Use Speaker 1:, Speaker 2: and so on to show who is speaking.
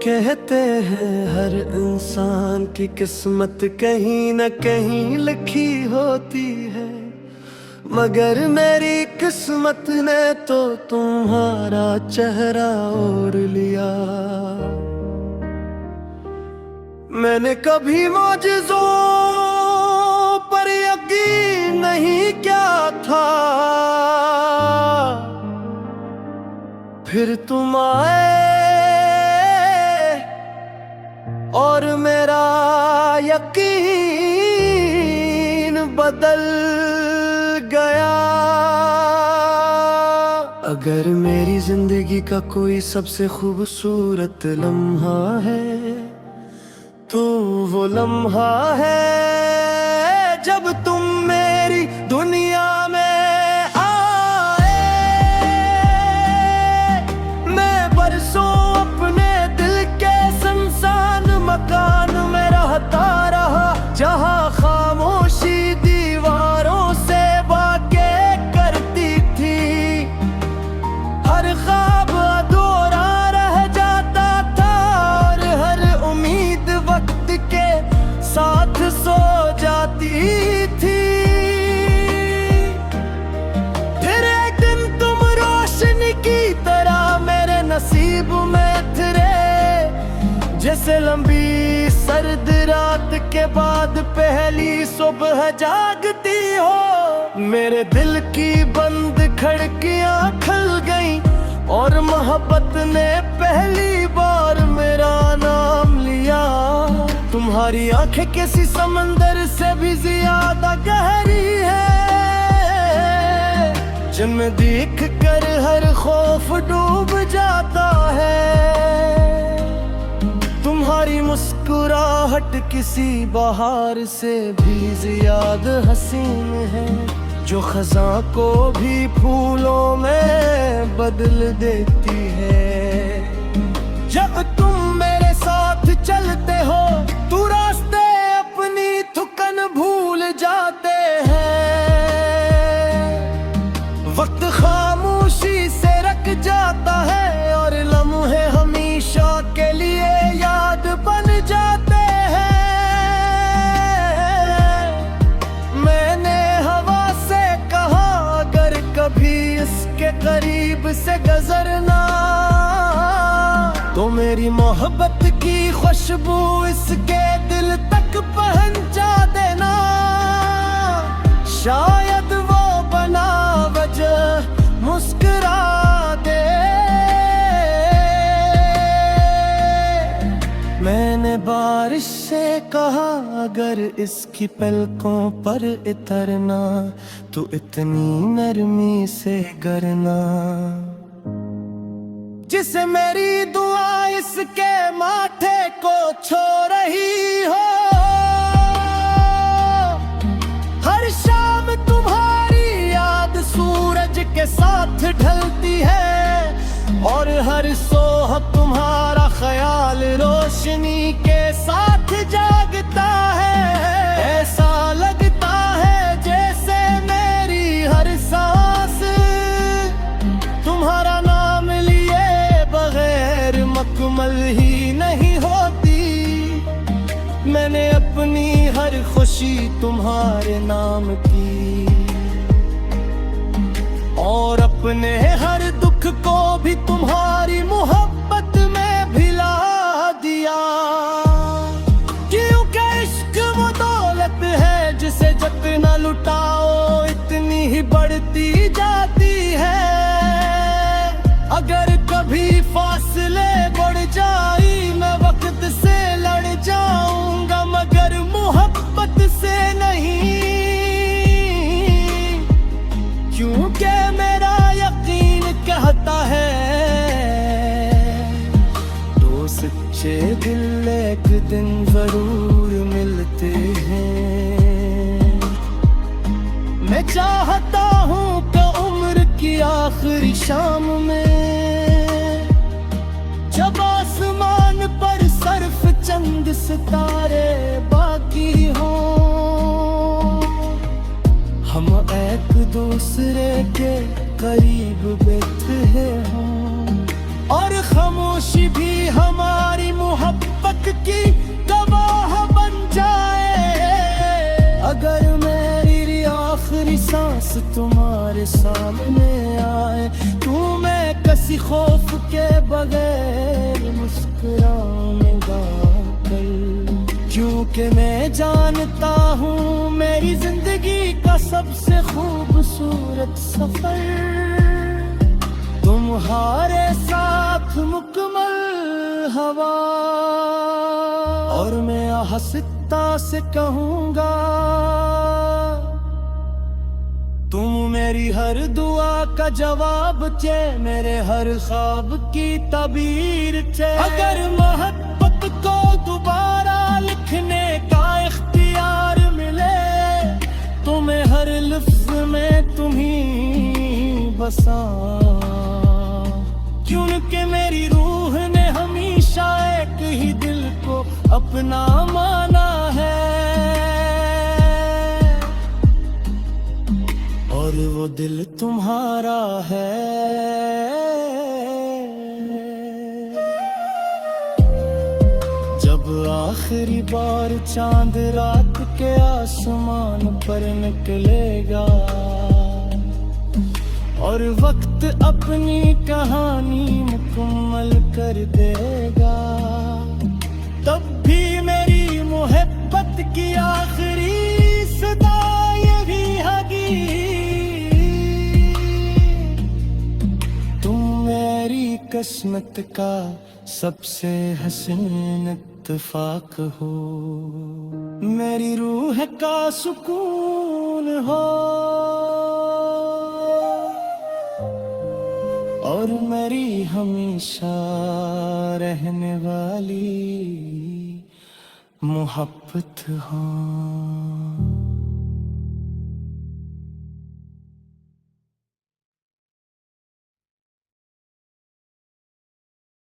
Speaker 1: कहते हैं हर इंसान की किस्मत कहीं न कहीं लिखी होती है, मगर मेरी किस्मत ने तो तुम्हारा चेहरा ओढ़ लिया। मैंने कभी मौजिज़ों पर यकीन नहीं किया था, फिर तुम आए और मेरा यकीन बदल गया। अगर मेरी जिंदगी का कोई सबसे खूबसूरत लम्हा है तो वो लम्हा है जब तुम मेरी दुनिया में आए। मैं बरसों अपने दिल के सुनसान मकान में रहता रहा, जहाँ खामोशी दीवारों से बातें करती थी। हर ख्वाब अधूरा रह जाता था और हर उम्मीद वक्त के साथ सो जाती थी। फिर एक दिन तुम रोशनी की तरह मेरे नसीब में उतरे, जैसे लंबी सर्द रात के बाद पहली सुबह जागती हो। मेरे दिल की बंद खिड़कियां खुल गईं और मोहब्बत ने पहली बार मेरा नाम लिया। तुम्हारी आंखें किसी समंदर से भी ज्यादा गहरी है, जिनमें देख कर हर खौफ डूब जाता है। तुम्हारी मुस्कुराहट किसी बहार से भी ज्यादा हसीन है, जो खज़ां को भी फूलों में बदल देती है। जब तुम मेरे साथ चलते हो तो रास्ते अपनी थकन भूल जाते हैं। वक्त खामोशी से रख जाता है और लम्हे हमेशा के लिए याद बन जाते हैं। मैंने हवा से कहा अगर कभी इसके करीब से गुजरना तो मेरी मोहब्बत की खुशबू इसके दिल तक पहुंचा देना। शायद वो बना वजह मुस्कुरा दे। मैंने बारिश से कहा अगर इसकी पलकों पर इतरना तो इतनी नरमी से करना, जिसे मेरी दुआ इसके माथे को छू रही हो। हर शाम तुम्हारी याद सूरज के साथ ढलती है और हर सोह तुम्हारा ख्याल रोशनी के साथ जागता है। ऐसा लगता है जैसे मेरी हर सांस तुम्हारा नाम लिए बगैर मुकम्मल ही नहीं होती। मैंने अपनी हर खुशी तुम्हारे नाम की और अपने हर दुख को भी तुम्हारी मोहब्बत में भिला दिया। क्योंकि इश्क वो दौलत है जिसे जितना लुटाओ इतनी ही बढ़ती जाती है। अगर कभी फासले बढ़ जाई मैं वक्त से लड़ जाऊंगा, मगर मोहब्बत से नहीं। क्योंकि मेरा यकीन कहता है दो सच्चे दिल एक दिन जरूर मिलते हैं। मैं चाहता हूँ कि उम्र की आखिरी शाम में जब आसमान पर सिर्फ चंद सितारे बाकी हों, हम एक दूसरे के करीब बैठे हों और खामोशी भी हमारी मोहब्बत की गवाह बन जाए। अगर मेरी आखिरी सांस तुम्हारे सामने आए, तू मैं किसी खौफ के बगैर मुस्कुराऊंगा कल, क्योंकि मैं जानता हूँ मेरी जिंदगी का सबसे खूबसूरत सफर तुम्हारे साथ मुकम्मल हवा। और मैं आहिस्ता से कहूँगा, तुम मेरी हर दुआ का जवाब थे, मेरे हर ख्वाब की तबीर थे। अगर मोहब्बत को दोबारा लिखने का इख्तियार मिले, तुम्हें हर लफ्ज में तुम्ही बसा, क्योंकि मेरी रूह ने हमेशा एक ही दिल को अपना माना है। और वो दिल तुम्हारा है। जब आखिरी बार चांद रात के आसमान पर निकलेगा और वक्त अपनी कहानी मुकम्मल कर देगा, तब भी मेरी मोहब्बत की आखिरी सदा यही होगी, तुम मेरी किस्मत का सबसे हसीन इत्तेफाक हो, मेरी रूह का सुकून हो और मेरी हमेशा रहने वाली मोहब्बत हो।